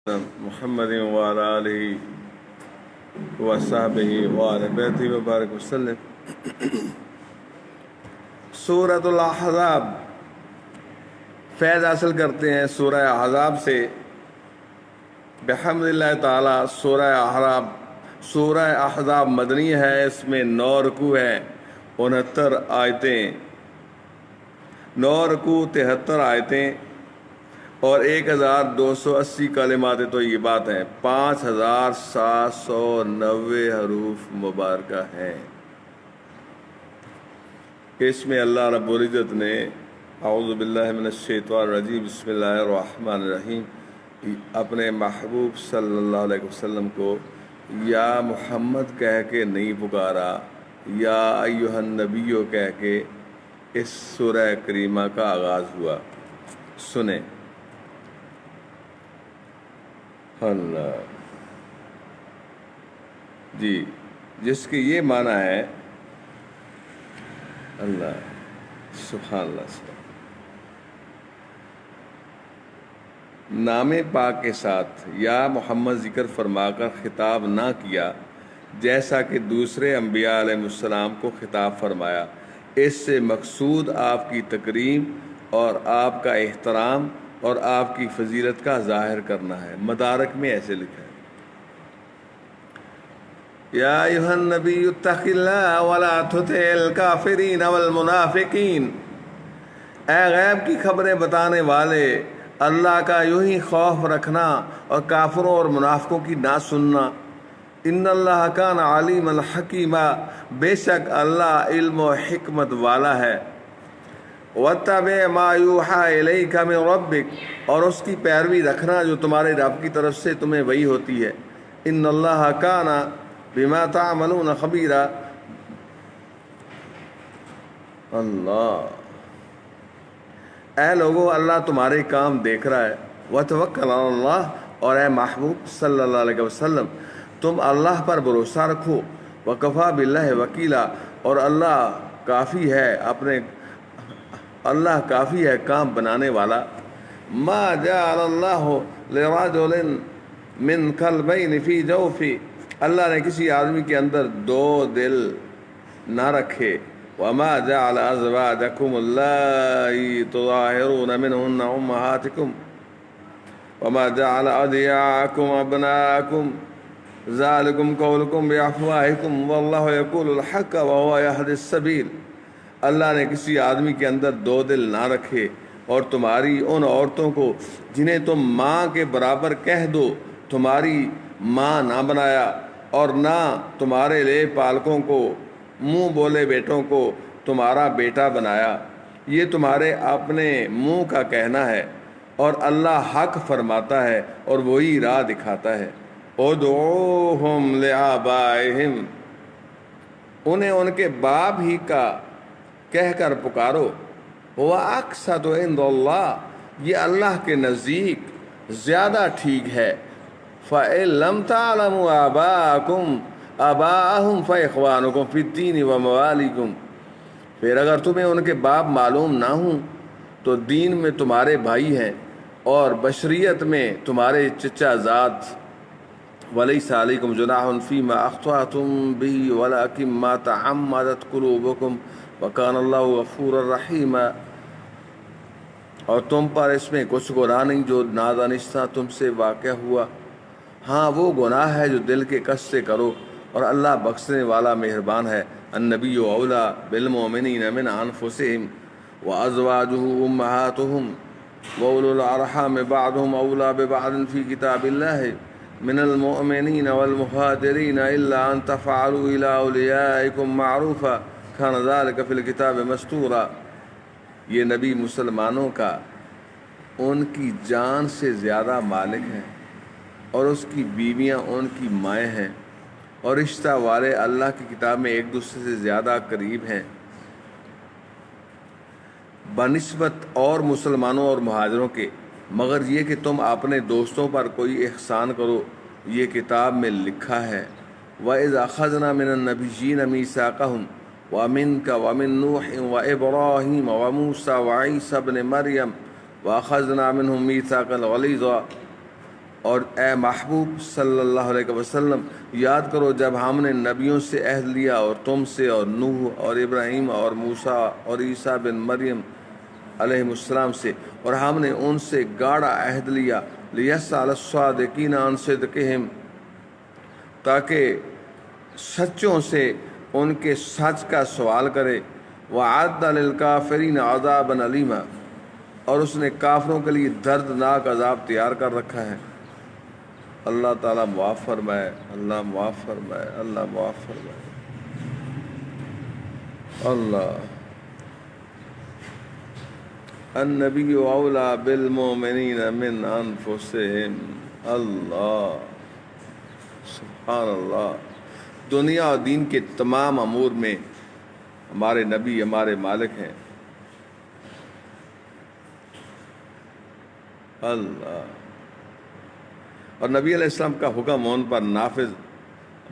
محمد وعلى آله وصحبه وعلى بیتہ وبارک وسلم۔ سورۃ الاحزاب، فیض حاصل کرتے ہیں سورہ احزاب سے بحمد اللہ تعالی۔ سورہ احزاب مدنی ہے، اس میں 9 رکوع ہیں، 69 آیتیں، 9 رکوع 73 آیتیں اور 1280 کلمات طیبات ہیں، 5790 حروف مبارکہ ہیں۔ اس میں اللہ رب العزت نے اعوذ باللہ من الشیطان الرجیم بسم اللہ الرحمن الرحیم اپنے محبوب صلی اللہ علیہ وسلم کو یا محمد کہہ کے نہیں پکارا، یا ایھا النبیو کہہ کے اس سورہ کریمہ کا آغاز ہوا۔ سنیں اللہ جی، جس کی یہ معنی ہے اللہ سبحان اللہ نام پاک کے ساتھ یا محمد ذکر فرما کر خطاب نہ کیا، جیسا کہ دوسرے انبیاء علیہ السلام کو خطاب فرمایا۔ اس سے مقصود آپ کی تکریم اور آپ کا احترام اور آپ کی فضیلت کا ظاہر کرنا ہے۔ مدارک میں ایسے لکھا ہے یا ایھا النبی اتق اللہ ولا تطع الکافرین والمنافقین، اے غیب کی خبریں بتانے والے، اللہ کا یوں ہی خوف رکھنا اور کافروں اور منافقوں کی نہ سننا۔ ان اللہ کان علیما حکیما، بے شک اللہ علم و حکمت والا ہے۔ وَاتَّبِعْ مَا يُوحَىٰ إِلَيْكَ مِن رَبِّكَ، اور اس کی پیروی رکھنا جو تمہارے رب کی طرف سے تمہیں وحی ہوتی ہے۔ ان اللہ کان بما تعملون خبیرا، اللہ اے لوگو اللہ تمہارے کام دیکھ رہا ہے۔ وَتَوَكَّلْ عَلَى اللَّهِ، اور اے محبوب صلی اللہ علیہ وسلم تم اللہ پر بھروسہ رکھو۔ وَكَفَىٰ بِاللَّهِ وَكِيلًا، اور اللہ کافی ہے کام بنانے والا۔ ما جعل اللہ لرجل من قلبین فی جوفہ، اللہ نے کسی آدمی کے اندر 2 دل نہ رکھے۔ وما جعل ازواجکم اللائی تظاہرون منہن امہاتکم وما جعل ادعیاءکم ابناءکم ذالکم قولکم بافواہکم واللہ یقول الحق وہو یہدی السبیل، اللہ نے کسی آدمی کے اندر 2 دل نہ رکھے اور تمہاری ان عورتوں کو جنہیں تم ماں کے برابر کہہ دو تمہاری ماں نہ بنایا، اور نہ تمہارے لے پالکوں کو منہ بولے بیٹوں کو تمہارا بیٹا بنایا۔ یہ تمہارے اپنے منہ کا کہنا ہے، اور اللہ حق فرماتا ہے اور وہی راہ دکھاتا ہے۔ ادعوہم لآبائہم، انہیں ان کے باپ ہی کا کہہ کر پکارو۔ وَأَقْسَطُ عِندَ اللَّهِ، یہ اللہ کے نزدیک زیادہ ٹھیک ہے۔ فَإِن لَمْ تَعْلَمُوا آبَاءَهُمْ فَإِخْوَانُكُمْ فِي الدِّينِ وَمَوَالِيكُمْ، پھر اگر تمہیں ان کے باپ معلوم نہ ہوں تو دین میں تمہارے بھائی ہیں اور بشریت میں تمہارے چچا زاد۔ وَلَيْسَ عَلَيْكُمْ جُنَاحٌ فِيمَا أَخْطَأْتُمْ بِهِ وَلَكِنْ مَا تَعَمَّدَتْ قُلُوبُكُمْ وَكَانَ اللَّهُ غَفُورًا رَحِيمًا، اور تم پر اس میں کچھ گناہ نہیں جو نادانستہ تم سے واقع ہوا، ہاں وہ گناہ ہے جو دل کے قصد سے کرو، اور اللہ بخشنے والا مہربان ہے۔ النبی اولیٰ بالمؤمنین من انفسہم وازواجہ امہاتہم واولو الارحام بعضهم اولیٰ ببعض فی کتاب اللہ من المؤمنین والمہاجرین الا ان تفعلوا الی اولیائکم معروفا کان ذلک فی الکتاب مستورا۔ یہ نبی مسلمانوں کا ان کی جان سے زیادہ مالک ہیں، اور اس کی بیویاں ان کی مائیں ہیں، اور رشتہ والے اللہ کی کتاب میں ایک دوسرے سے زیادہ قریب ہیں بنسبت اور مسلمانوں اور مہاجروں کے، مگر یہ کہ تم اپنے دوستوں پر کوئی احسان کرو، یہ کتاب میں لکھا ہے۔ وَإِذْ أَخَذْنَا مِنَ النَّبِيِّينَ مِيثَاقَهُمْ وَمِنْكَ وَمِن نُوحٍ وَإِبْرَاهِيمَ وَمُوسَىٰ وَعِيسَىٰ ابْنِ مَرْيَمَ وَأَخَذْنَا مِنْهُم مِّيثَاقًا غَلِيظًا، اور اے محبوب صلی اللہ علیہ وسلم یاد کرو جب ہم نے نبیوں سے عہد لیا اور تم سے اور نوح اور ابراہیم اور موسیٰ اور عیسیٰ بن مریم علیہ السلام سے، اور ہم نے ان سے گاڑا عہد لیا لیسأل الصادقین عن صدقہم، تاکہ سچوں سے ان کے سچ کا سوال کرے، وَعَدَّ لِلْكَافِرِينَ عَذَابًا عَلِيمًا، اور اس نے کافروں کے لیے دردناک عذاب تیار کر رکھا ہے۔ اللہ تعالیٰ معاف فرمائے، اللہ معاف فرمائے، اللہ معاف فرمائے۔ اللہ النبی اولا بالمؤمنین من انفسہم، اللہ سبحان اللہ۔ دنیا اور دین کے تمام امور میں ہمارے نبی ہمارے مالک ہیں۔ اللہ، اور نبی علیہ السلام کا حکم ان پر نافذ،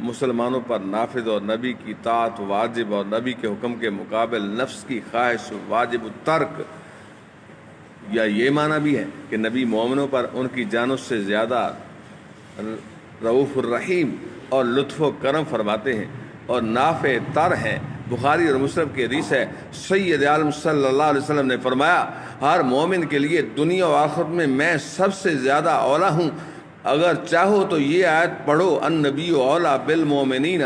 مسلمانوں پر نافذ، اور نبی کی اطاعت واجب، اور نبی کے حکم کے مقابل نفس کی خواہش واجب الترک۔ یا یہ معنی بھی ہے کہ نبی مومنوں پر ان کی جانوں سے زیادہ رؤوف الرحیم اور لطف و کرم فرماتے ہیں اور نافع تر ہیں۔ بخاری اور مسلم کی حدیث ہے، سید عالم صلی اللہ علیہ وسلم نے فرمایا، ہر مومن کے لیے دنیا و آخرت میں سب سے زیادہ اولا ہوں۔ اگر چاہو تو یہ آیت پڑھو، النبی اولا بالمؤمنین۔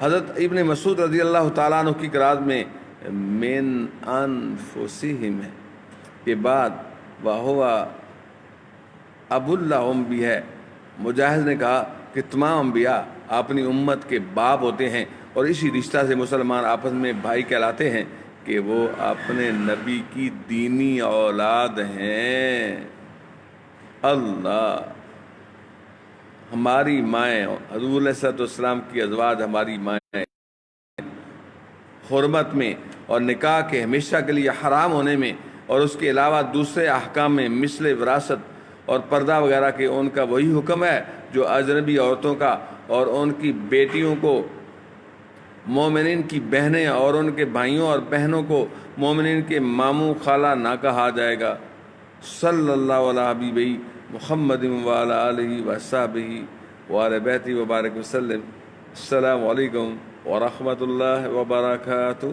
حضرت ابن مسعود رضی اللہ تعالیٰ عنہ کی قرات میں من انفسہم ہے، کے بعد وہو ابو اللہم بھی ہے۔ مجاہد نے کہا کہ تمام انبیاء اپنی امت کے باپ ہوتے ہیں، اور اسی رشتہ سے مسلمان آپس میں بھائی کہلاتے ہیں کہ وہ اپنے نبی کی دینی اولاد ہیں۔ اللہ، ہماری مائیں حضور علیہ السلام کی ازواج ہماری مائیں حرمت میں اور نکاح کے ہمیشہ کے لیے حرام ہونے میں، اور اس کے علاوہ دوسرے احکام میں مثل وراثت اور پردہ وغیرہ کے ان کا وہی حکم ہے جو اجنبی عورتوں کا، اور ان کی بیٹیوں کو مومنین کی بہنیں اور ان کے بھائیوں اور بہنوں کو مومنین کے ماموں خالہ نہ کہا جائے گا۔ صلی اللہ علیہ حبیبہ محمد وعلی آلہ وصحبہ وعلی بیتہ وبارک وسلم۔ السلام علیکم ورحمۃ اللہ وبرکاتہ۔